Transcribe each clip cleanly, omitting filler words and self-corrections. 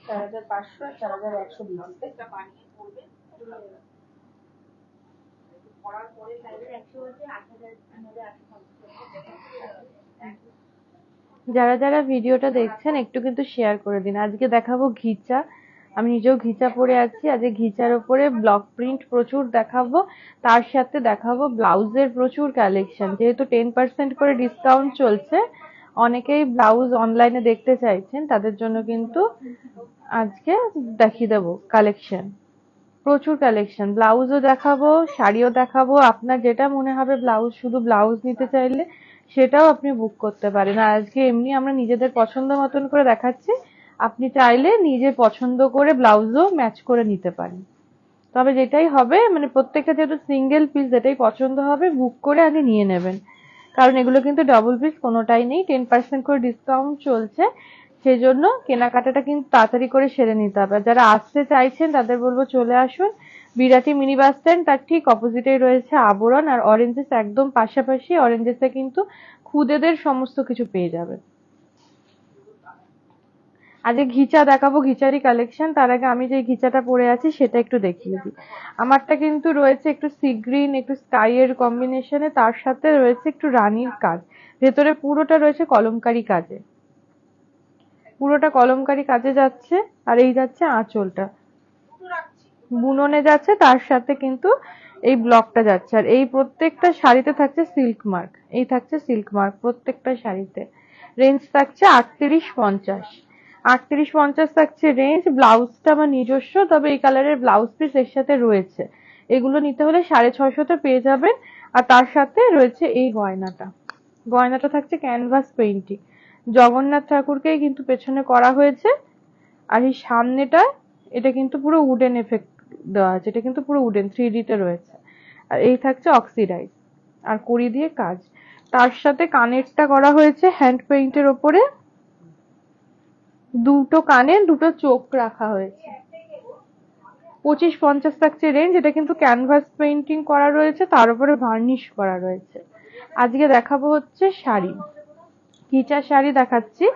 4500 আর 4100 দিয়েছি। যারা যারা ভিডিওটা দেখছেন একটু কিন্তু শেয়ার করে দিন। আজকে দেখাবো ঘিচা, আমি নিজেও ঘিচা পরে আছি। আজকে ঘিচার উপরে ব্লক প্রিন্ট প্রচুর দেখাবো, তার সাথে দেখাবো ব্লাউজের প্রচুর কালেকশন। যেহেতু 10% করে ডিসকাউন্ট চলছে, অনেকেই ব্লাউজ অনলাইনে দেখতে চাইছেন, তাদের জন্য কিন্তু আজকে দেখিয়ে দেবো কালেকশন, প্রচুর কালেকশন। ব্লাউজও দেখাবো, শাড়িও দেখাবো। আপনার যেটা মনে হবে ব্লাউজ, শুধু ব্লাউজ নিতে চাইলে সেটাও আপনি বুক করতে পারেন। আর আজকে এমনি আমরা নিজেদের পছন্দ মতন করে দেখাচ্ছি, আপনি চাইলে নিজে পছন্দ করে ব্লাউজও ম্যাচ করে নিতে পারেন। তবে যেটাই হবে, মানে প্রত্যেকটা যেহেতু সিঙ্গেল পিস, যেটাই পছন্দ হবে বুক করে আগে নিয়ে নেবেন, কারণ এগুলো কিন্তু ডাবল পিস কোনোটাই নেই। 10% করে ডিসকাউন্ট চলছে, সেই জন্য কেনাকাটাটা কিন্তু তাড়াতাড়ি করে সেরে নিতে হবে। যারা আসতে চাইছেন তাদের বলবো চলে আসুন। বিরাটি মিনি বাস স্ট্যান্ড, তার ঠিক অপোজিটেই রয়েছে আবরণ, আর অরেঞ্জেস একদম পাশাপাশি। অরেঞ্জেসে কিন্তু খুদেদের সমস্ত কিছু পেয়ে যাবেন। আজকে ঘিচা দেখাবো, ঘিচারি কালেকশন। তার আগে আমি যে ঘিচাটা পরে আছি সেটা একটু দেখিয়ে দিই। আমারটা কিন্তু রয়েছে একটু সি গ্রিন, একটু স্কাই এর কম্বিনেশনে, তার সাথে রয়েছে একটু রানীর কাজ। ভেতরে পুরোটা রয়েছে কলমকারি কাজে, পুরোটা কলমকারি কাজে যাচ্ছে। আর এই যাচ্ছে আঁচলটা বুননে যাচ্ছে, তার সাথে কিন্তু এই ব্লকটা যাচ্ছে। আর এই প্রত্যেকটা শাড়িতে থাকছে সিল্ক মার্ক, এই থাকছে সিল্ক মার্ক প্রত্যেকটা শাড়িতে। রেঞ্জ থাকছে 3850, 3850 থাকছে রেঞ্জ। ব্লাউজটা আমার নিজস্ব, তবে এই কালারের ব্লাউজ পিস এর সাথে রয়েছে। এগুলো নিতে হলে 650 পেয়ে যাবেন। আর তার সাথে রয়েছে এই গয়নাটা, গয়নাটা থাকছে ক্যানভাস পেইন্টিং, জগন্নাথ ঠাকুরকেই কিন্তু পেছনে করা হয়েছে। আর এই সামনেটা, এটা কিন্তু পুরো উডেন এফেক্ট দেওয়া আছে, এটা কিন্তু পুরো উডেন 3D তে রয়েছে। আর এই থাকছে অক্সিডাইজ আর কড়ি দিয়ে কাজ। তার সাথে কানেরটা করা হয়েছে হ্যান্ড পেইন্টের ওপরে, দুটো কানে দুটো চোখ রাখা হয়েছে। 2550 থাকছে রেঞ্জ। এটা কিন্তু ক্যানভাস পেইন্টিং করা রয়েছে, তার উপরে ভার্নিশ করা রয়েছে। আজকে দেখাবো হচ্ছে শাড়ি, কিচা শাড়ি দেখাচ্ছি।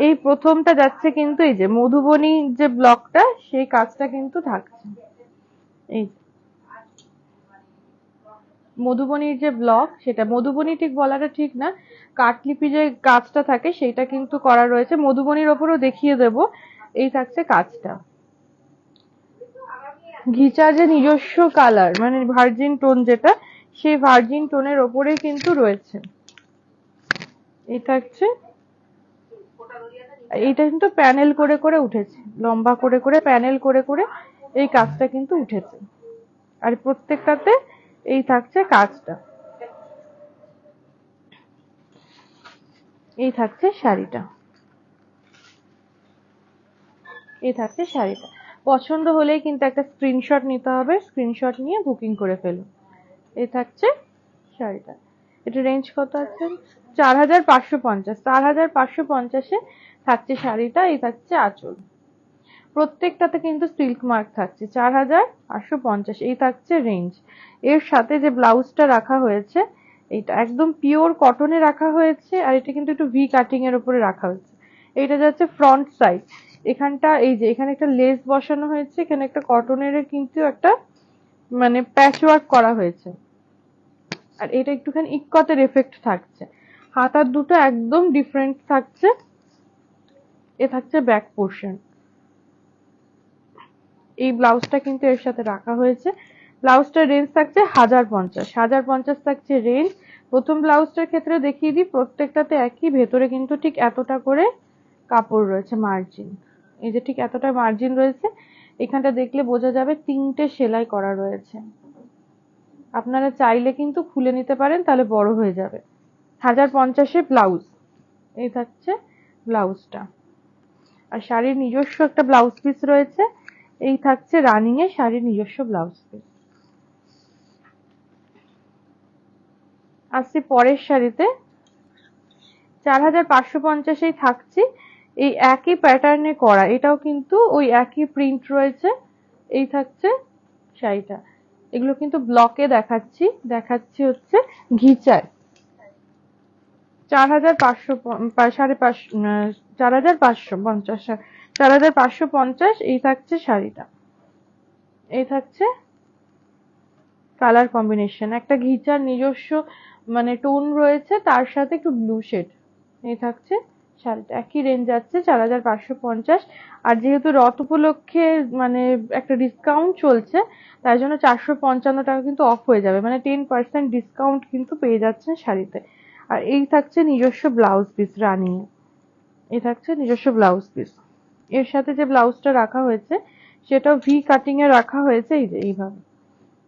এই প্রথমটা যাচ্ছে কিন্তু এই যে মধুবনী যে ব্লকটা, সেই কাজটা কিন্তু থাকছে। এই মধুবনীর যে ব্লক, সেটা মধুবনী ঠিক বলাটা ঠিক না, কাঠলিপি যে কাজটা থাকে সেটা কিন্তু করা রয়েছে। মধুবনীর ওপরও দেখিয়ে দেব। এই থাকছে কাজটা। ঘিচা যে নিজস্ব কালার, মানে ভার্জিন টোন যেটা, সেই ভার্জিন টোনের ওপরে কিন্তু রয়েছে। এই থাকছে, এইটা কিন্তু প্যানেল করে করে উঠেছে, লম্বা করে করে প্যানেল করে করে এই কাজটা কিন্তু উঠেছে। আর প্রত্যেকটাতে এই থাকছে কাজটা। এই থাকছে শাড়িটা, এই থাকছে শাড়িটা। পছন্দ হলেই কিন্তু একটা স্ক্রিনশট নিতে হবে, স্ক্রিনশট নিয়ে বুকিং করে ফেলুন। এই থাকছে শাড়িটা। এটা রেঞ্জ কত আছে? 4550, 4550-এ থাকছে শাড়িটা। এই থাকছে আঁচল, প্রত্যেকটাতে কিন্তু সিল্ক মার্ক থাকছে। 4550 এই থাকছে রেঞ্জ। এর সাথে যে ব্লাউজটা রাখা হয়েছে, এটা একদম পিওর কটনে রাখা হয়েছে। আর এটা কিন্তু একটু ভি কাটিং এর উপরে রাখা হয়েছে। এইটা যাচ্ছে ফ্রন্ট সাইড। এখানটা এই যে এখানে একটা লেস বসানো হয়েছে, এখানে একটা কটনের কিন্তু একটা মানে প্যাচ ওয়ার্ক করা হয়েছে। আর এটা একটুখানি ইক্কতের এফেক্ট থাকছে। হাতার দুটো একদম ডিফারেন্ট থাকছে। এ থাকছে ব্যাক পোর্শন। এই ব্লাউজটা কিন্তু এর সাথে রাখা হয়েছে। ব্লাউজটার রেঞ্জ থাকছে 1050, 1050 থাকছে রেঞ্জ। প্রথম ব্লাউজটার ক্ষেত্রে দেখিয়ে দিই, প্রত্যেকটাতে একই। ভেতরে কিন্তু ঠিক এতটা করে কাপড় রয়েছে, মার্জিন। এই যে ঠিক এতটা মার্জিন রয়েছে। এখানটা দেখলে বোঝা যাবে 3টে সেলাই করা রয়েছে। আপনারা চাইলে কিন্তু খুলে নিতে পারেন, তাহলে বড় হয়ে যাবে। 1050-এ ব্লাউজ। এই থাকছে ব্লাউজটা। আর শাড়ির নিজস্ব একটা ব্লাউজ পিস রয়েছে। এই থাকছে রানিং এ শাড়ির নিজস্ব ব্লাউজ পিস। আসছি পরের শাড়িতে। 4550-এই থাকছি। এই একই প্যাটার্নে করা, এটাও কিন্তু ওই একই প্রিন্ট রয়েছে। এই থাকছে শাড়িটা। এগুলো কিন্তু ব্লকে দেখাচ্ছি, দেখাচ্ছি হচ্ছে ঘিচায়। 4500, 4550, 4550 এই থাকছে শাড়িটা। এই থাকছে কালার কম্বিনেশন, একটা ঘিচার নিজস্ব মানে টোন রয়েছে, তার সাথে একটু ব্লু শেড। এই থাকছে শাড়িটা, একই রেঞ্জ যাচ্ছে 4550। আর যেহেতু রথ উপলক্ষে মানে একটা ডিসকাউন্ট চলছে, তাই জন্য 455 টাকা কিন্তু অফ হয়ে যাবে, মানে 10% ডিসকাউন্ট কিন্তু পেয়ে যাচ্ছেন শাড়িতে। আর এই থাকছে নিজস্ব ব্লাউজ পিস রানিং, এই থাকছে নিজস্ব ব্লাউজ পিস। এর সাথে যে ব্লাউজটা রাখা হয়েছে সেটাও ভি কাটিং এ রাখা হয়েছে, এই যে এইভাবে।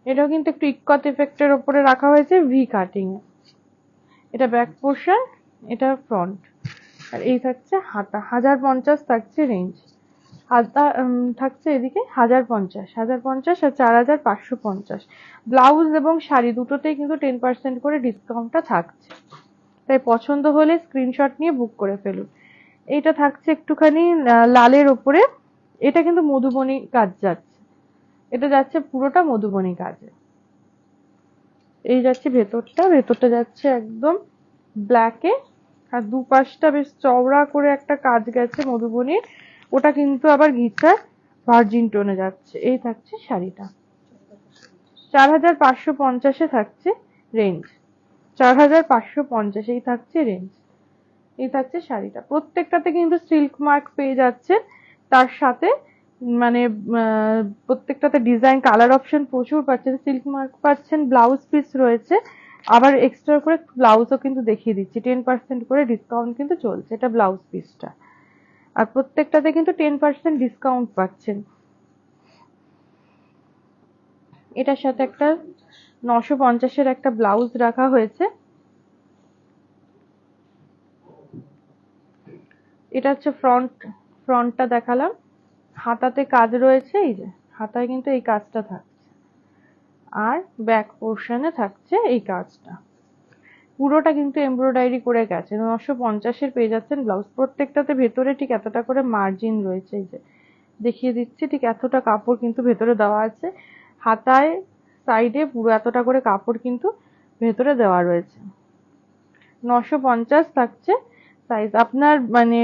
এটাও কিন্তু একটু ইক্কত এফেক্টের উপরে রাখা হয়েছে ভি কাটিং এ। এটা ব্যাক পোর্শন, এটা ফ্রন্ট। আর এই থাকছে হাতা, 1050 থাকছে রেঞ্জ। হাতা থাকছে এদিকে 1050, 1050 আর 4550। ব্লাউজ এবং শাড়ি দুটোতেই কিন্তু 10% করে ডিসকাউন্টটা থাকছে, তাই পছন্দ হলে স্ক্রিনশট নিয়ে বুক করে ফেলুন। এইটা থাকছে একটুখানি লালের ওপরে, এটা কিন্তু মধুবনী কাজ যাচ্ছে, এটা যাচ্ছে পুরোটা মধুবনী কাজে। এই যাচ্ছে ভেতরটা, ভেতরটা যাচ্ছে একদম ব্ল্যাকে, আর দুপাশটা বেশ চওড়া করে একটা কাজ গেছে মধুবনীর, ওটা কিন্তু আবার ঘিচার ভার্জিন টোনে যাচ্ছে। এই থাকছে শাড়িটা, 4550 থাকছে রেঞ্জ, 4550 এই থাকছে রেঞ্জ। এই থাকছে শাড়িটা, প্রত্যেকটাতে কিন্তু সিল্ক মার্ক পেয়ে যাচ্ছে, তার সাথে মানে প্রত্যেকটাতে ডিজাইন কালার অপশন প্রচুর পাচ্ছেন, সিল্ক মার্ক পাচ্ছেন, ব্লাউজ পিস রয়েছে, আবার এক্সট্রা করে ব্লাউজও কিন্তু দেখিয়ে দিচ্ছি, 10% করে ডিসকাউন্ট কিন্তু চলছে, এটা ব্লাউজ পিসটা। আর প্রত্যেকটাতে কিন্তু 10% ডিসকাউন্ট পাচ্ছেন। এটার সাথে একটা 950-এর একটা ব্লাউজ রাখা হয়েছে, এটা হচ্ছে ফ্রন্টটা দেখালাম। হাতাতে কাজ রয়েছে, এই যে হাতায় কিন্তু এই কাজটা থাকছে, আর ব্যাক পোর্শনে থাকছে এই কাজটা, পুরোটা কিন্তু এমব্রয়ডারি করে গেছে। 950-এর পেয়ে যাচ্ছেন ব্লাউজ, প্রত্যেকটাতে ভেতরে ঠিক এতটা করে মার্জিন রয়েছে, এই যে দেখিয়ে দিচ্ছি, ঠিক এতটা কাপড় কিন্তু ভেতরে দেওয়া আছে, হাতায় সাইডে পুরো এতটা করে কাপড় কিন্তু ভেতরে দেওয়া রয়েছে। 950 থাকছে সাইজ, আপনার মানে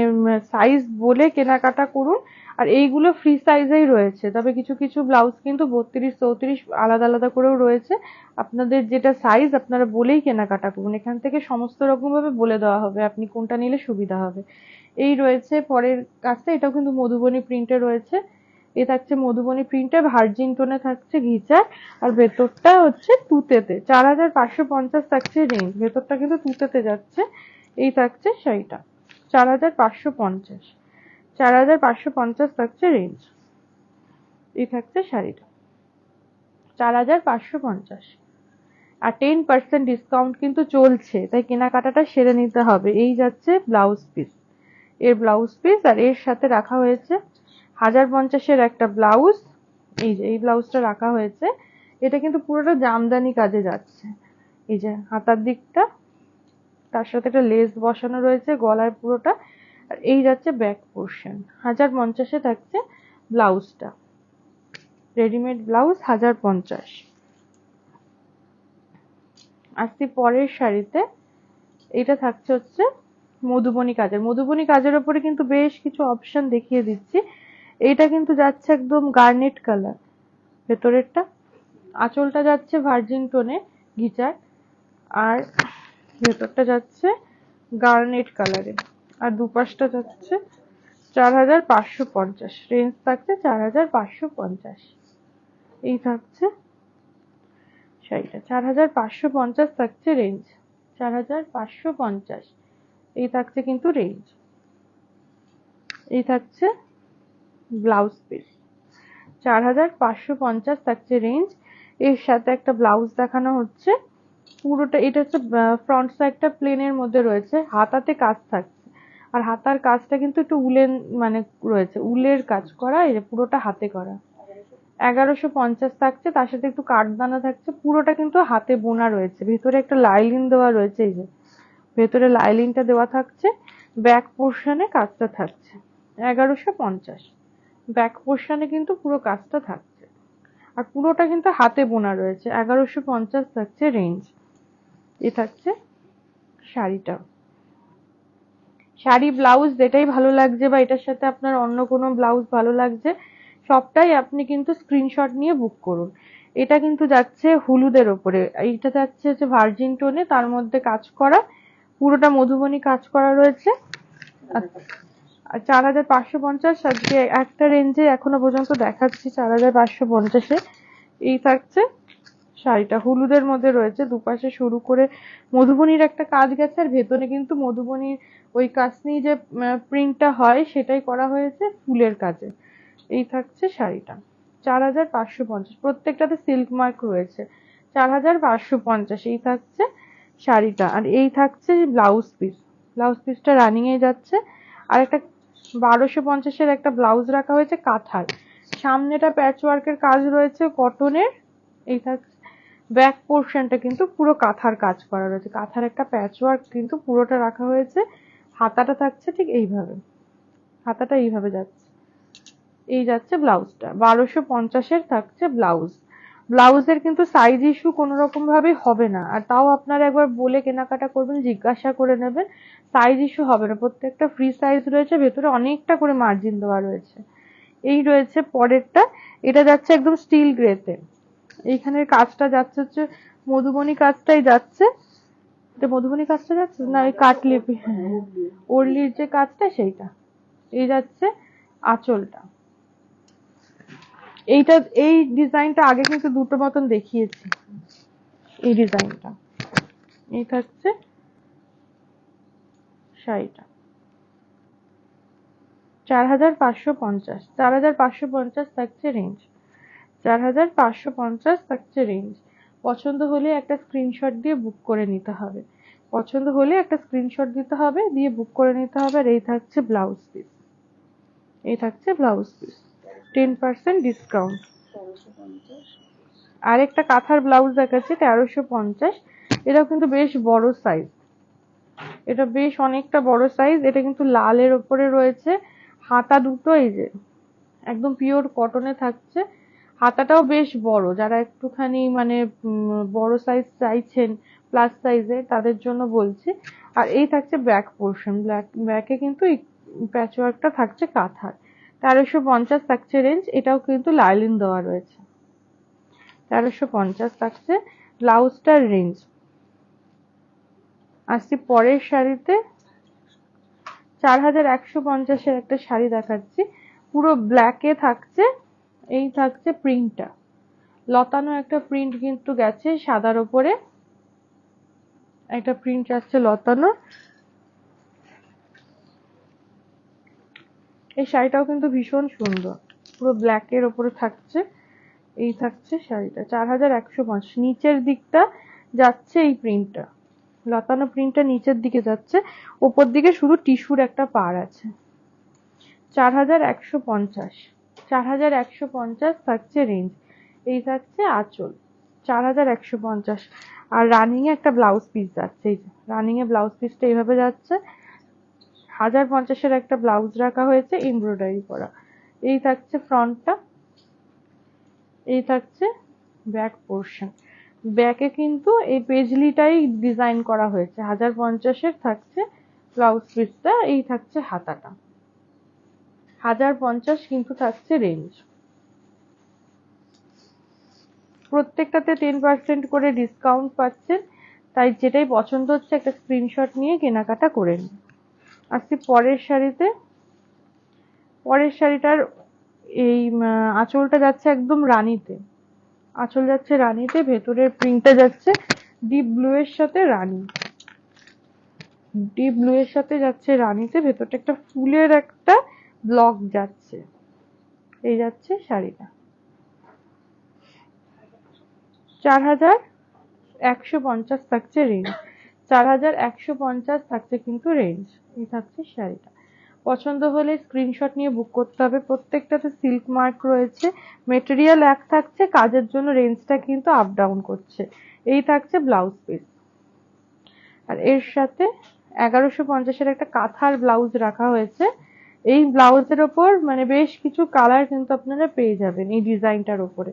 সাইজ বলে কেনাকাটা করুন। আর এইগুলো ফ্রি সাইজেই রয়েছে, তবে কিছু কিছু ব্লাউজ কিন্তু 32 34 আলাদা আলাদা করেও রয়েছে, আপনাদের যেটা সাইজ আপনারা বলেই কেনাকাটা করুন, এখান থেকে সমস্ত রকম ভাবে বলে দেওয়া হবে আপনি কোনটা নিলে সুবিধা হবে। এই রয়েছে পরের কাজটা, এটাও কিন্তু মধুবনী প্রিন্টে রয়েছে। এ থাকছে মধুবনী প্রিন্টে ভার্জিন টোনে থাকছে ঘিচার, আর ভেতরটা হচ্ছে তুতেতে, 4550 থাকছে রেঞ্জ, ভেতরটা কিন্তু তুতেতে যাচ্ছে। এই থাকছে শাড়িটা, 4550, 4550 থাকছে রেঞ্জ। এই থাকছে শাড়িটা 4550। আর 10% ডিসকাউন্ট কিন্তু চলছে, তাই কেনাকাটাটা সেরে নিতে হবে। এই যাচ্ছে ব্লাউজ পিস, এর ব্লাউজ পিস, আর এর সাথে রাখা হয়েছে 1050-এর একটা ব্লাউজ, এই যে এই ব্লাউজটা রাখা হয়েছে, এটা কিন্তু পুরোটা জামদানি কাজে যাচ্ছে। এই যে হাতার দিকটা, তার সাথে একটা লেস বসানো রয়েছে গলায় পুরোটা, আর এই যাচ্ছে ব্যাক পোর্শন। 1050-এ থাকছে ব্লাউজটা, রেডিমেড ব্লাউজ 1050। আসছি পরের শাড়িতে, এটা থাকছে হচ্ছে মধুবনী কাজের, মধুবনী কাজের ওপরে কিন্তু বেশ কিছু অপশন দেখিয়ে দিচ্ছি। এইটা কিন্তু যাচ্ছে একদম গার্নেট কালার, ভেতরেরটা, আঁচলটা যাচ্ছে ভার্জিন টোনে ঘিচার, আর ভেতরটা যাচ্ছে গার্নেট কালারে, আর দুপাশটা যাচ্ছে 4550, রেঞ্জ থাকছে 4550। এই থাকছে শাড়িটা, 4550 থাকছে রেঞ্জ, 4550 এই থাকছে কিন্তু রেঞ্জ। এই থাকছে ব্লাউজ পিস, 4550 থাকছে রেঞ্জ। এর সাথে একটা ব্লাউজ দেখানো হচ্ছে, পুরোটা এটা হচ্ছে ফ্রন্ট সাইডটা প্লেনের মধ্যে রয়েছে, হাতাতে কাজ থাকছে, আর হাতার কাজটা কিন্তু একটু উলেন মানে রয়েছে, উলের কাজ করা, এই পুরোটা হাতে করা। 1150 থাকছে, তার সাথে একটু কাঠদানা থাকছে, পুরোটা কিন্তু হাতে বোনা রয়েছে, ভেতরে একটা লাইলিন দেওয়া রয়েছে, এই যে ভেতরে লাইলিনটা দেওয়া থাকছে, ব্যাক পোর্শনে কাজটা থাকছে 1150, ব্যাক পোর্শনে কিন্তু পুরো কাজটা থাকছে, আর পুরোটা কিন্তু হাতে বোনা রয়েছে, 1150 থাকছে রেঞ্জ। এ থাকছে শাড়িটা, শাড়ি ব্লাউজ যেটাই ভালো লাগছে বা এটার সাথে আপনার অন্য কোনো ব্লাউজ ভালো লাগছে, সবটাই আপনি কিন্তু স্ক্রিনশট নিয়ে বুক করুন। এটা কিন্তু যাচ্ছে হলুদের ওপরে, এইটা যাচ্ছে হচ্ছে ভার্জিন টোনে, তার মধ্যে কাজ করা, পুরোটা মধুবনী কাজ করা রয়েছে। আর 4550 আজকে একটা রেঞ্জে এখনো পর্যন্ত দেখাচ্ছি 4550-এ। এই থাকছে শাড়িটা, হলুদের মধ্যে রয়েছে, দুপাশে শুরু করে মধুবনীর একটা কাজ গেছে, আর ভেতরে কিন্তু মধুবনীর ওই কাসনি যে প্রিন্টটা হয় সেটাই করা হয়েছে ফুলের কাজে। এই থাকছে শাড়িটা 4550, প্রত্যেকটাতে সিল্ক মার্ক রয়েছে। 4550 এই থাকছে শাড়িটা। আর এই থাকছে ব্লাউজ পিস, ব্লাউজ পিসটা রানিং এ যাচ্ছে। আর একটা 1250-এর একটা ব্লাউজ রাখা হয়েছে কাঁথার, সামনেটা প্যাচ ওয়ার্কের কাজ রয়েছে কটনের। এই থাকছে ব্যাক পোর্শনটা কিন্তু পুরো কাঁথার কাজ করা রয়েছে, কাঁথার একটা প্যাচ ওয়ার্ক কিন্তু পুরোটা রাখা হয়েছে। হাতাটা থাকছে ঠিক এইভাবে, হাতাটা এইভাবে যাচ্ছে। এই যাচ্ছে ব্লাউজটা, 1250-এর থাকছে ব্লাউজ। ব্লাউজের কিন্তু সাইজ ইস্যু কোনো রকম ভাবে হবে না, আর তাও আপনারা একবার বলে কেনাকাটা করবেন, জিজ্ঞাসা করে নেবেন, সাইজ ইস্যু হবে না। প্রত্যেকটা ফ্রি সাইজ রয়েছে, ভেতরে অনেকটা করে মার্জিন দেওয়া রয়েছে। এই রয়েছে পরেরটা, এটা যাচ্ছে একদম স্টিল গ্রেতে। এইখানের কাজটা যাচ্ছে হচ্ছে মধুবনী কাজটাই যাচ্ছে। এটা মধুবনী কাজটা যাচ্ছে না, ওই কাটলিপি, ওরলির যে কাজটা সেইটা। এই যাচ্ছে আঁচলটা। এইটা, এই ডিজাইনটা আগে কিন্তু দুটো মতন দেখিয়েছি, এই ডিজাইনটা। এই থাকছে শাড়িটা 4550, 4550 থাকছে রেঞ্জ, 4550 থাকছে রেঞ্জ। পছন্দ হলে একটা স্ক্রিনশট দিয়ে বুক করে নিতে হবে, পছন্দ হলে একটা স্ক্রিনশট দিতে হবে, দিয়ে বুক করে নিতে হবে। আর এই থাকছে ব্লাউজ পিস, এই থাকছে ব্লাউজ পিস, 10% ডিসকাউন্ট। আর একটা কাঁথার ব্লাউজ দেখাচ্ছে 1350, এটাও কিন্তু বেশ বড় সাইজ, এটা বেশ অনেকটা বড় সাইজ। এটা কিন্তু লালের ওপরে রয়েছে, হাতা দুটো এই যে একদম পিওর কটনে থাকছে, হাতাটাও বেশ বড়, যারা একটুখানি মানে বড় সাইজ চাইছেন প্লাস সাইজে তাদের জন্য বলছি। আর এই থাকছে ব্যাক পোর্শন, ব্যাকে কিন্তু প্যাচ ওয়ার্কটা থাকছে কাঁথার, 1350 থাকছে রেঞ্জ। এটাও কিন্তু লাইলিন দেওয়া রয়েছে, 1350 থাকছে ব্লাউজটার রেঞ্জ। আসছি পরের শাড়িতে, 4150-এর একটা শাড়ি দেখাচ্ছি, পুরো ব্ল্যাকে থাকছে। এই থাকছে প্রিন্টটা, লতানো একটা প্রিন্ট কিন্তু গেছে সাদার ওপরে, একটা প্রিন্ট যাচ্ছে লতানো। এই শাড়িটাও কিন্তু ভীষণ সুন্দর, পুরো ব্ল্যাকের ওপরে থাকছে। এই থাকছে শাড়িটা 4150, নিচের দিকটা যাচ্ছে এই প্রিন্টটা, লতানো প্রিন্টটা নিচের দিকে যাচ্ছে, ওপর দিকে শুধু টিস্যুর একটা পাড় আছে। 4150, 4150 থাকছে রেঞ্জ। এই থাকছে আঁচল, 4150। আর রানিং এ একটা ব্লাউজ পিস যাচ্ছে, এই যে রানিং এ ব্লাউজ পিসটা এইভাবে যাচ্ছে। 1050-এর একটা ব্লাউজ রাখা হয়েছে এমব্রয়ডারি করা। এই থাকছে ফ্রন্টটা, এই থাকছে ব্যাক পোর্শন। ব্যাকে কিন্তু এই পেজলিটাই ডিজাইন করা হয়েছে। 1050-এর থাকছে ব্লাউজ পিসটা, এই থাকছে হাতাটা, 1050 কিন্তু থাকছে রেঞ্জ। প্রত্যেকটাতে 10% করে ডিসকাউন্ট পাচ্ছেন, তাই যেটাই পছন্দ হচ্ছে একটা স্ক্রিনশট নিয়ে কেনাকাটা করে নিন। আসছি পরের শাড়িতে, পরের শাড়িটার এই আঁচলটা যাচ্ছে একদম রানীতে, আঁচল যাচ্ছে রানীতে, ভেতরের প্রিন্টটা যাচ্ছে ডিপ ব্লু এর সাথে রানী, ডিপ ব্লু এর সাথে যাচ্ছে রানীতে, ভেতরটা একটা ফুলের একটা ব্লক যাচ্ছে। এই যাচ্ছে শাড়িটা 4150 থাকছে রেঞ্জ, 4150 থাকছে কিন্তু রেঞ্জ। এই থাকছে শাড়িটা, পছন্দ হলে স্ক্রিনশট নিয়ে বুক করতে হবে। প্রত্যেকটাতে সিল্ক মার্ক রয়েছে, মেটেরিয়াল এক থাকছে, কাজের জন্য রেঞ্জটা কিন্তু আপ ডাউন করছে। এই থাকছে ব্লাউজ পিস। আর এর সাথে 1150-এর একটা কাঁথার ব্লাউজ রাখা হয়েছে। এই ব্লাউজের ওপর মানে বেশ কিছু কালার কিন্তু আপনারা পেয়ে যাবেন এই ডিজাইনটার ওপরে।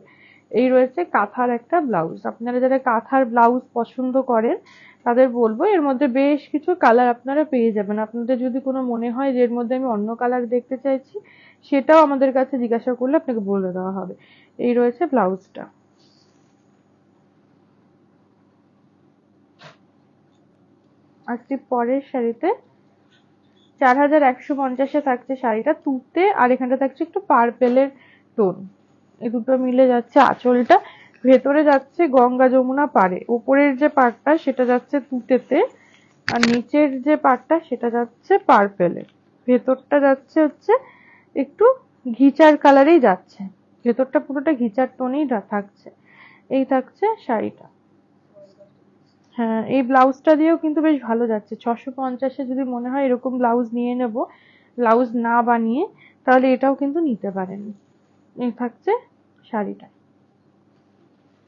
এই রয়েছে কাঁথার একটা ব্লাউজ। আপনারা যারা কাঁথার ব্লাউজ পছন্দ করেন তাদের বলবো, এর মধ্যে বেশ কিছু কালার আপনারা পেয়ে যাবেন। আপনাদের যদি কোনো মনে হয় যে এর মধ্যে আমি অন্য কালার দেখতে চাইছি, সেটাও আমাদের কাছে জিজ্ঞাসা করলে আপনাকে বলে দেওয়া হবে। এই রয়েছে ব্লাউজটা। আসছি পরের শাড়িতে। 4150-এ থাকছে শাড়িটা তুতে, আর এখানটা থাকছে একটু পার্পেলের টোন। এই দুটো মিলে যাচ্ছে আঁচলটা। ভেতরে যাচ্ছে গঙ্গা যমুনা পাড়ে, উপরের যে পাড়টা সেটা যাচ্ছে তুতেতে, আর নিচের যে পাড়টা সেটা যাচ্ছে পার্পেলে। ভেতরটা যাচ্ছে হচ্ছে একটু ঘিচার কালারেই যাচ্ছে, ভেতরটা পুরোটা ঘিচার টোনেই থাকছে। এই থাকছে শাড়িটা। হ্যাঁ, এই ব্লাউজটা দিয়েও কিন্তু বেশ ভালো যাচ্ছে। 650-এ যদি মনে হয় এরকম ব্লাউজ নিয়ে নেব, ব্লাউজ না বানিয়ে, তাহলে এটাও কিন্তু নিতে পারেন। এই থাকছে শাড়িটা।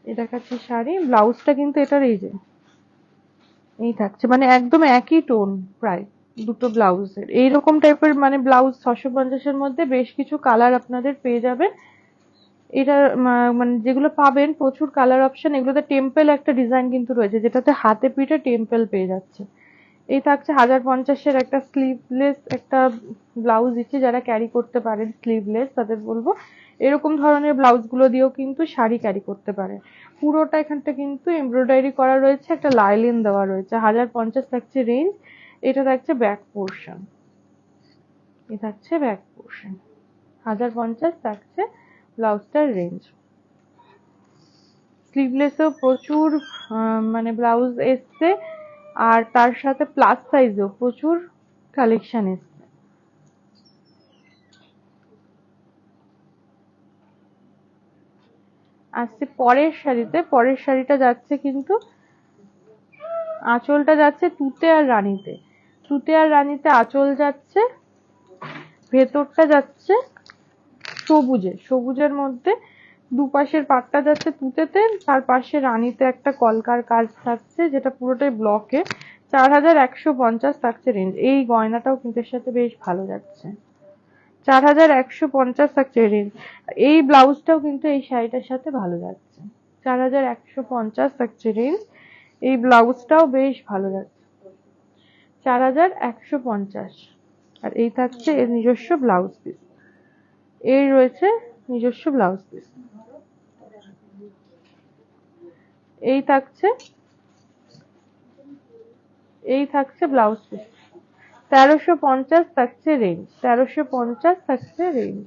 এটা দেখাচ্ছি শাড়ি, ব্লাউজটা কিন্তু এটার এই যে এই থাকছে, মানে একদম একই টোন প্রায় দুটো ব্লাউজের। এইরকম টাইপের মানে ব্লাউজ 650-এর মধ্যে বেশ কিছু কালার আপনাদের পেয়ে যাবেন। এটা মানে যেগুলো পাবেন প্রচুর কালার অপশন, এগুলোতে টেম্পল একটা ডিজাইন কিন্তু রয়েছে, যেটাতে হাতে পিঠে টেম্পল পেয়ে যাচ্ছে। এই থাকছে 1050-এর একটা স্লিভলেস একটা ব্লাউজ দিচ্ছি। যারা ক্যারি করতে পারেন স্লিভলেস তাদের বলবো এরকম ধরনের ব্লাউজ গুলো দিয়েও কিন্তু শাড়ি ক্যারি করতে পারে। পুরোটা এখানটা কিন্তু এমব্রয়ডারি করা রয়েছে, একটা লাইলিন দেওয়া রয়েছে। 1050 থাকছে রেঞ্জ। এটা থাকছে ব্যাক পোর্শন। এটা থাকছে ব্যাক পোর্শন। 1050 থাকছে ব্লাউজটার রেঞ্জ। স্লিভলেসেও প্রচুর মানে ব্লাউজ এসছে, আর তার সাথে প্লাস সাইজেও প্রচুর কালেকশন এসছে। আসছে পরের শাড়িতে। পরের শাড়িটা যাচ্ছে কিন্তু আঁচলটা যাচ্ছে তুতে আর রানীতে। তুতে আর রানীতে আঁচল যাচ্ছে, ভেতরটা যাচ্ছে সবুজে, সবুজের মধ্যে দুপাশের পাটটা যাচ্ছে তুতেতে, তার পাশে রানীতে একটা কলকার কাজ থাকছে, যেটা পুরোটাই ব্লকে। 4150 থাকছে রেঞ্জ। এই গয়নাটাও কিন্তু এর সাথে বেশ ভালো যাচ্ছে। 4150 থাকছে রেঞ্জ। এই ব্লাউজটাও কিন্তু এই শাড়িটার সাথে ভালো যাচ্ছে। 4150 থাকছে রেঞ্জ। এই ব্লাউজটাও বেশ ভালো যাচ্ছে। 4150। আর এই থাকছে এর নিজস্ব ব্লাউজ পিস। এই রয়েছে নিজস্ব ব্লাউজ পিস। এই থাকছে ব্লাউজ পিস। 1350 থাকছে রেঞ্জ। 1350 থাকছে রেঞ্জ।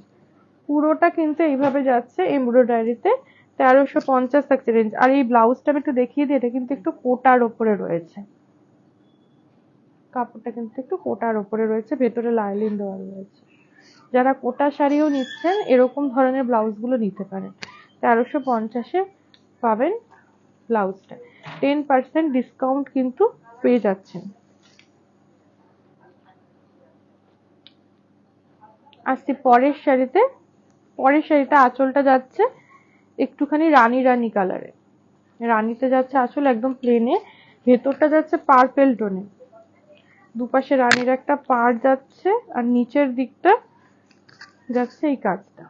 পুরোটা কিন্তু এইভাবে যাচ্ছে এমব্রয়ডারিতে। 1350 থাকছে রেঞ্জ। আর এই ব্লাউজটা আমি একটু দেখিয়ে দিই, এটা কিন্তু একটু কোটার ওপরে রয়েছে, কাপড়টা কিন্তু একটু কোটার ওপরে রয়েছে, ভেতরে লাইলিন দেওয়া রয়েছে। যারা কোটা শাড়িও নিচ্ছেন এরকম ধরনের ব্লাউজ গুলো নিতে পারেন। 1350-এ পাবেন ব্লাউজটা। 10% ডিসকাউন্ট কিন্তু পেয়ে যাচ্ছেন। আসছি পরের শাড়িতে। পরের শাড়িটা আঁচলটা যাচ্ছে একটুখানি রানী রানী কালারে। রানীতে যাচ্ছে আঁচল একদম প্লেনে, ভেতরটা যাচ্ছে পার্পেল টোনে। দুপাশে রানীর একটা পাড় যাচ্ছে, আর নিচের দিকটা যাচ্ছে এই কাজটা,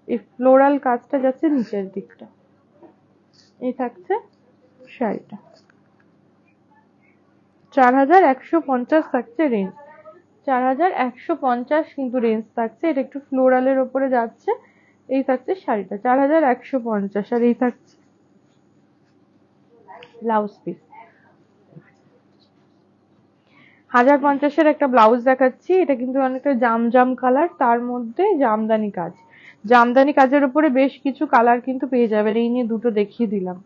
এই ফ্লোরাল কাজটা যাচ্ছে নিচের দিকটা। এই থাকছে শাড়িটা। 4150 থাকছে রেঞ্জ। 4150 কিন্তু রেঞ্জ থাকছে। এটা একটু ফ্লোরালের ওপরে যাচ্ছে। এই থাকছে শাড়িটা 4150। আর এই থাকছে ব্লাউজ পিস। 1050-এর একটা ব্লাউজ দেখাচ্ছি। এটা কিন্তু অনেকটা জামজাম কালার, তার মধ্যে জামদানি কাজ। জামদানি কাজের উপরে বেশ কিছু কালার কিন্তু পেয়ে যাবেন। এই নিয়ে দুটো দেখিয়ে দিলাম।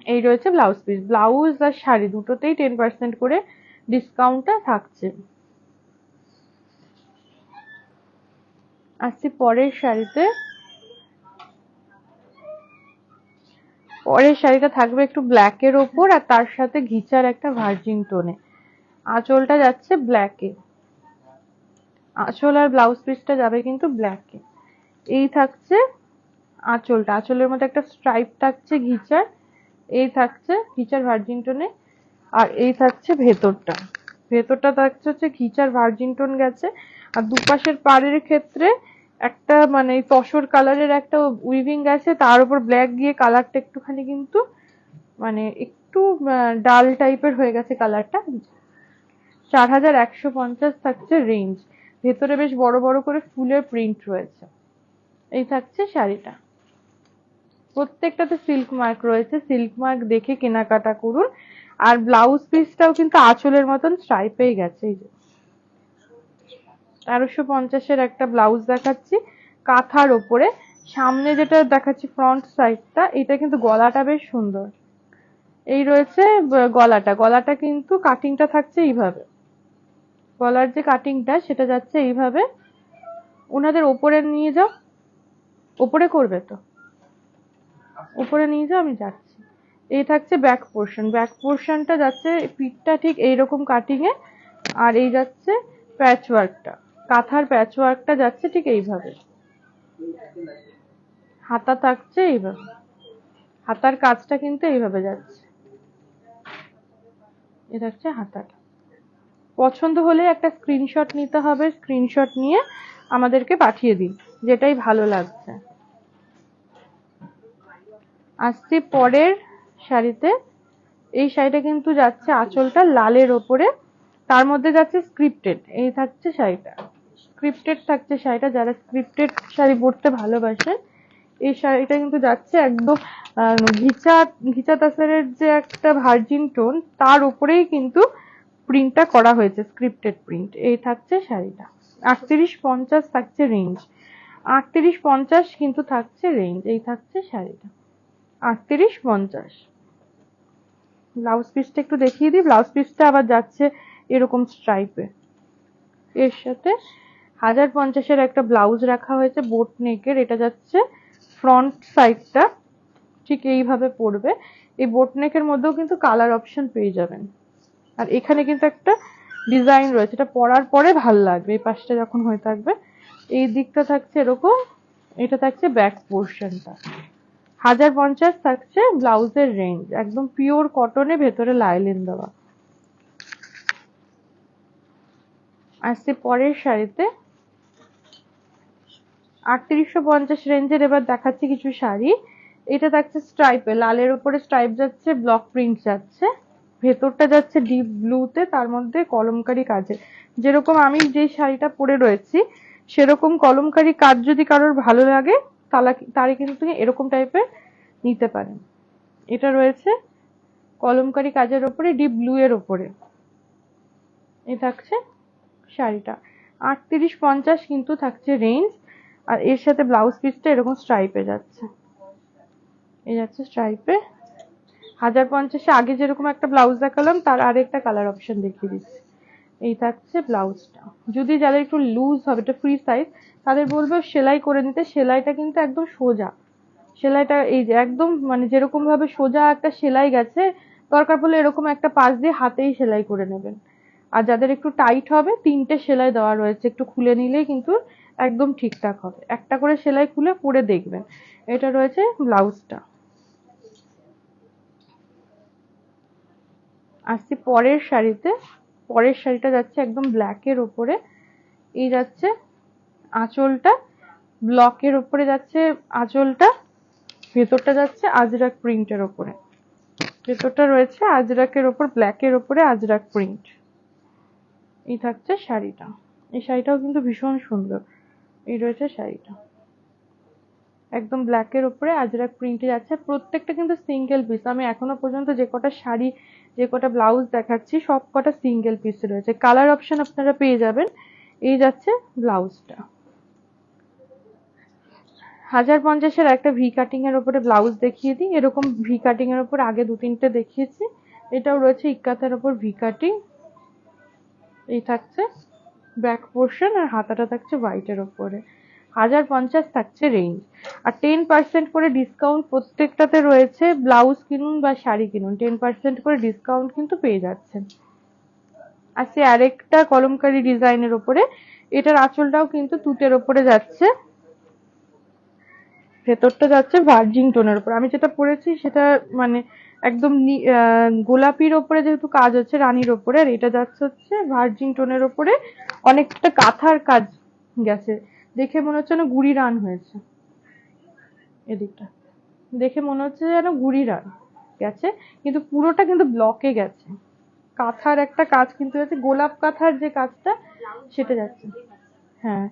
এই রয়েছে ব্লাউজ পিস। ব্লাউজ আর শাড়ি দুটোতেই 10% করে ডিসকাউন্টটা থাকছে। আসছি পরের শাড়িতে। পরের শাড়িটা থাকবে একটু ব্ল্যাকের ওপর, আর তার সাথে ঘিচার একটা ভার্জিন টোনে। আঁচলটা যাচ্ছে ব্ল্যাকে, আঁচল আর ব্লাউজ পিসটা যাবে কিন্তু ব্ল্যাকে। এই থাকছে আঁচলটা, আঁচলের মধ্যে একটা স্ট্রাইপ থাকছে ঘিচার। এই থাকছে ঘিচার ভার্জিন টোনে। আর এই থাকছে ভেতরটা। ভেতরটা থাকছে হচ্ছে ঘিচার ভার্জিন টোন গেছে, আর দুপাশের পাড়ের ক্ষেত্রে একটা মানে তসর কালারের একটা উইভিং আছে, তার উপর ব্ল্যাক গিয়ে কালারটা একটুখানি কিন্তু মানে একটু ডাল টাইপের হয়ে গেছে কালারটা। 4150 থাকছে রেঞ্জ। ভেতরে বেশ বড় বড় করে ফুলের প্রিন্ট রয়েছে। এই থাকছে শাড়িটা। প্রত্যেকটাতে সিল্ক মার্ক রয়েছে, সিল্ক মার্ক দেখে কেনাকাটা করুন। আর ব্লাউজ পিসটাও কিন্তু আঁচলের মতন স্ট্রাইপেই গেছে। এই যে 1350-এর একটা ব্লাউজ দেখাচ্ছি কাঁথার ওপরে। সামনে যেটা দেখাচ্ছি ফ্রন্ট সাইডটা, এটা কিন্তু গলাটা বেশ সুন্দর। এই রয়েছে গলাটা। গলাটা কিন্তু কাটিংটা থাকছে এইভাবে, গলার যে কাটিংটা সেটা যাচ্ছে এইভাবে। ওনাদের ওপরে নিয়ে যাও, ওপরে করবে তো, উপরে নিয়ে যাও, আমি যাচ্ছি। এই থাকছে ব্যাক পোর্শন। ব্যাক পোর্শনটা যাচ্ছে পিঠটা ঠিক এইরকম কাটিং এ, আর এই যাচ্ছে প্যাচ ওয়ার্কটা, কাঁথার প্যাচ ওয়ার্কটা যাচ্ছে ঠিক এইভাবে। হাতা থাকছে এইভাবে, হাতার কাজটা কিন্তু এইভাবে যাচ্ছে। এ থাকছে হাতাটা। পছন্দ হলে একটা স্ক্রিনশট নিতে হবে, স্ক্রিনশট নিয়ে আমাদেরকে পাঠিয়ে দিন যেটাই ভালো লাগছে। আসছি পরের শাড়িতে। এই শাড়িটা কিন্তু যাচ্ছে আঁচলটা লালের ওপরে, তার মধ্যে যাচ্ছে স্ক্রিপ্টেড। এই থাকছে শাড়িটা, স্ক্রিপ্টেড থাকছে শাড়িটা। যারা স্ক্রিপ্টেড শাড়ি পরতে ভালোবাসেন, এই শাড়িটা কিন্তু যাচ্ছে একদম ঘিচা ঘিচা তাসারের যে একটা ভার্জিন টোন, তার উপরেই কিন্তু প্রিন্টটা করা হয়েছে, স্ক্রিপ্টেড প্রিন্ট। এই থাকছে শাড়িটা। 3850 থাকছে রেঞ্জ, 3850 কিন্তু থাকছে রেঞ্জ। এই থাকছে শাড়িটা 3850। ব্লাউজ পিসটা একটু দেখিয়ে দিই। ব্লাউজ পিসটা আবার যাচ্ছে এরকম স্ট্রাইপে। এর সাথে 1050-এর একটা ব্লাউজ রাখা হয়েছে বোট নেকের। এটা যাচ্ছে ফ্রন্ট সাইডটা ঠিক এইভাবে পড়বে। এই বোট নেকের মধ্যেও কিন্তু কালার অপশন পেয়ে যাবেন। আর এখানে কিন্তু একটা ডিজাইন রয়েছে, এটা পরার পরে ভাল লাগবে। এই পাশটা যখন হয়ে থাকবে, এই দিকটা থাকছে এরকম। এটা থাকছে ব্যাক পোর্শনটা। 1050 থাকছে ব্লাউজের রেঞ্জ, একদম পিওর কটনে, ভেতরে লাইলিন দেওয়া। আসছে পরের শাড়িতে। 3850 রেঞ্জের এবার দেখাচ্ছি কিছু শাড়ি। এটা থাকছে স্ট্রাইপে, লালের উপরে স্ট্রাইপ যাচ্ছে, ব্লক প্রিন্ট যাচ্ছে। ভেতরটা যাচ্ছে ডিপ ব্লুতে, তার মধ্যে কলমকারি কাজে। যেরকম আমি যে শাড়িটা পরে রয়েছি সেরকম কলমকারি কাজ যদি কারোর ভালো লাগে তারে কিন্তু তুমি এরকম টাইপের নিতে পারেন। এটা রয়েছে কলমকারি কাজের ওপরে ডিপ ব্লু এর ওপরে। এ থাকছে শাড়িটা। 3850 কিন্তু থাকছে রেঞ্জ। আর এর সাথে ব্লাউজ পিসটা এরকম স্ট্রাইপে যাচ্ছে, এই যাচ্ছে স্ট্রাইপে। 1050-এ আগে যেরকম একটা ব্লাউজ দেখালাম তার আরেকটা কালার অপশন দেখিয়ে দিচ্ছি। এই থাকছে ব্লাউজটা। যদি যাদের একটু লুজ হবে, এটা ফ্রি সাইজ, তাদের বলবো সেলাই করে নিতে। সেলাইটা কিন্তু একদম সোজা, সেলাইটা এই যে একদম মানে যেরকম ভাবে সোজা একটা সেলাই গেছে, দরকার পড়লে এরকম একটা পাশ দিয়ে হাতেই সেলাই করে নেবেন। আর যাদের একটু টাইট হবে, 3টে সেলাই দেওয়া রয়েছে, একটু খুলে নিলেই কিন্তু একদম ঠিকঠাক হবে। একটা করে সেলাই খুলে পরে দেখবেন। এটা রয়েছে ব্লাউজটা। আসছি পরের শাড়িতে। পরের শাড়িটা যাচ্ছে একদম ব্ল্যাকের ওপরে। এই যাচ্ছে আঁচলটা, ব্লকের ওপরে যাচ্ছে আঁচলটা। ভেতরটা যাচ্ছে আজরাক প্রিন্টের ওপরে। ভেতরটা রয়েছে আজরাকের ওপর, ব্ল্যাকের ওপরে আজরাক প্রিন্ট। এই থাকছে শাড়িটা। এই শাড়িটাও কিন্তু ভীষণ সুন্দর। এই রয়েছে শাড়িটা, একদম ব্ল্যাকের উপরে আজরাক প্রিন্টে যাচ্ছে। প্রত্যেকটা কিন্তু সিঙ্গেল পিস। আমি এখনো পর্যন্ত যে কটা শাড়ি, যে কটা ব্লাউজ দেখাচ্ছি, সব কটা সিঙ্গেল পিস রয়েছে। কালার অপশন আপনারা পেয়ে যাবেন। এই যাচ্ছে ব্লাউজটা। 1050-এর একটা ভি কাটিং এর উপরে ব্লাউজ দেখিয়ে দিই। এরকম ভি কাটিং এর উপর আগে 2-3টে দেখিয়েছি। এটাও রয়েছে ইক্কাতের উপর ভি কাটিং। এই থাকছে ব্যাক পোর্শন, আর হাতাটা থাকছে হোয়াইটের উপরে। 1050 থাকছে রেঞ্জ। আর 10% করে ডিসকাউন্ট প্রত্যেকটাতে রয়েছে। ব্লাউজ কিনুন বা শাড়ি কিনুন, 10% করে ডিসকাউন্ট কিন্তু পেয়ে যাচ্ছেন। আজকে আরেকটা কলমকারি ডিজাইনের উপরে। এটার আঁচলটাও কিন্তু তুতের উপরে যাচ্ছে, ভেতরটা যাচ্ছে ভার্জিন টোনের উপর। আমি যেটা পরেছি সেটা মানে একদম গোলাপির ওপরে যেহেতু কাজ হচ্ছে, রানীর ওপরে। আর এটা যাচ্ছে হচ্ছে ভার্জিন টোনের ওপরে, অনেকটা কাঁথার কাজ গেছে। দেখে মনে হচ্ছে না গুড়ি রান হয়েছে, এদিকটা দেখে মনে হচ্ছে যেন গুড়ি রান গেছে, কিন্তু পুরোটা কিন্তু ব্লকে গেছে। কাঁথার একটা কাজ কিন্তু আছে, গোলাপ কাঁথার যে কাজটা সেটা যাচ্ছে। হ্যাঁ,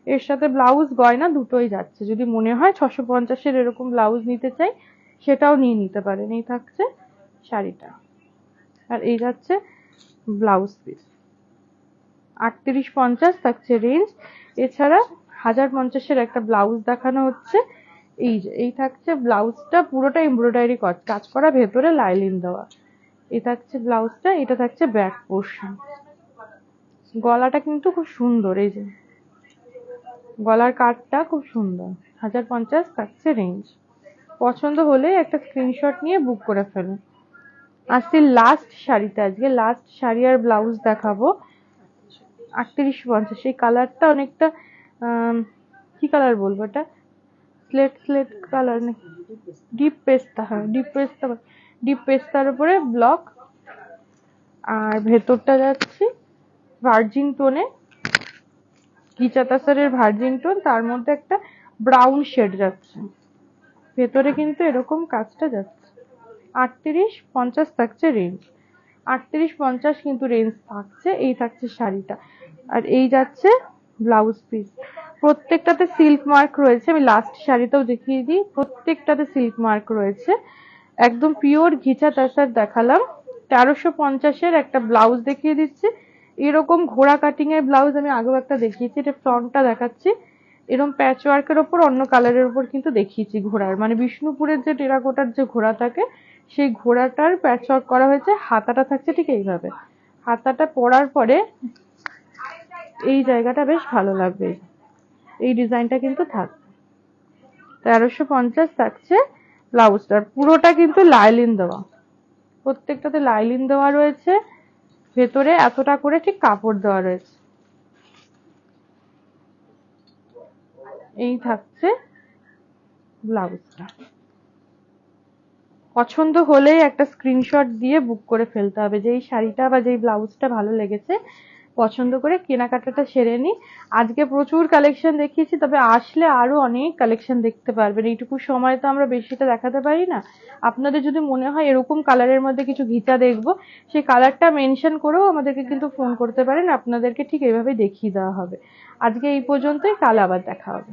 এর সাথে ব্লাউজ গয়না দুটোই যাচ্ছে। যদি মনে হয় 650-এর এরকম ব্লাউজ নিতে চাই সেটাও নিয়ে নিতে পারেন। এই থাকছে শাড়িটা, আর এই যাচ্ছে ব্লাউজ পিস। 3850 থাকছে রেঞ্জ। এছাড়া 1050-এর একটা ব্লাউজ দেখানো হচ্ছে। এই যে এই থাকছে ব্লাউজটা, পুরোটা এমব্রয়ডারি কাজ করা, ভেতরে লাইলিন দেওয়া। এই থাকছে ব্লাউজটা, এটা থাকছে ব্যাক পোর্শন। গলাটা কিন্তু খুব সুন্দর, এই যে গলার কাটটা খুব সুন্দর। 1050 থাকছে রেঞ্জ। পছন্দ হলে একটা স্ক্রিনশট নিয়ে বুক করে ফেলুন। আসছি লাস্ট শাড়িতে, আজকে লাস্ট শাড়ি আর ব্লাউজ দেখাবো। 3850, এই কালারটা অনেকটা কি কালার বলবো, এটা স্লেট কালার নাকি ডিপ পেস্তা, হ্যাঁ ডিপ পেস্তা, ডিপ পেস্তার উপরে ব্লক। আর ভেতরটা যাচ্ছে ভার্জিন টোনে, ঘিচা তাসারের ভার্জিন টোন, তার মধ্যে একটা ব্রাউন শেড যাচ্ছে। ভেতরে কিন্তু এরকম কাজটা যাচ্ছে। 3850 থাকছে রেঞ্জ। 3850 কিন্তু রেঞ্জ থাকছে। এই থাকছে শাড়িটা, আর এই যাচ্ছে ব্লাউজ পিস। প্রত্যেকটাতে সিল্ক মার্ক রয়েছে, আমি লাস্ট শাড়িটাও দেখিয়ে দিই। প্রত্যেকটাতে সিল্ক মার্ক রয়েছে, একদম পিওর ঘিচা তাসার দেখালাম। 1350-এর একটা ব্লাউজ দেখিয়ে দিচ্ছি। এরকম ঘোড়া কাটিং এর ব্লাউজ আমি আগেও একটা দেখিয়েছি, এটা ফ্রন্টটা দেখাচ্ছি। এরকম প্যাচ ওয়ার্কের ওপর অন্য কালারের উপর কিন্তু দেখিয়েছি ঘোড়ার, মানে বিষ্ণুপুরের যে টেরাকোটার যে ঘোড়া থাকে সেই ঘোড়াটার প্যাচ ওয়ার্ক করা হয়েছে। হাতাটা থাকছে ঠিক এইভাবে, হাতাটা পরার পরে এই জায়গাটা বেশ ভালো লাগবে, এই ডিজাইনটা কিন্তু থাকবে। 1350 থাকছে ব্লাউজটার, পুরোটা কিন্তু লাইলিন দেওয়া, প্রত্যেকটাতে লাইলিন দেওয়া রয়েছে। ভেতরে এতটা করে ঠিক কাপড় দেওয়া রয়েছে। এই থাকছে ব্লাউজটা। পছন্দ হলেই একটা স্ক্রিনশট দিয়ে বুক করে ফেলতে হবে, যেই শাড়িটা বা যেই ব্লাউজটা ভালো লেগেছে পছন্দ করে কেনাকাটাটা সেরে নি। আজকে প্রচুর কালেকশন দেখিয়েছি, তবে আসলে আরো অনেক কালেকশন দেখতে পারবেন। এইটুকু সময় তো আমরা বেশিটা দেখাতে পারি না। আপনাদের যদি মনে হয় এরকম কালারের মধ্যে কিছু ঘিচা দেখবো, সেই কালারটা মেনশন করেও আমাদেরকে কিন্তু ফোন করতে পারেন, আপনাদেরকে ঠিক এইভাবে দেখিয়ে দেওয়া হবে। আজকে এই পর্যন্তই, কাল আবার দেখা হবে।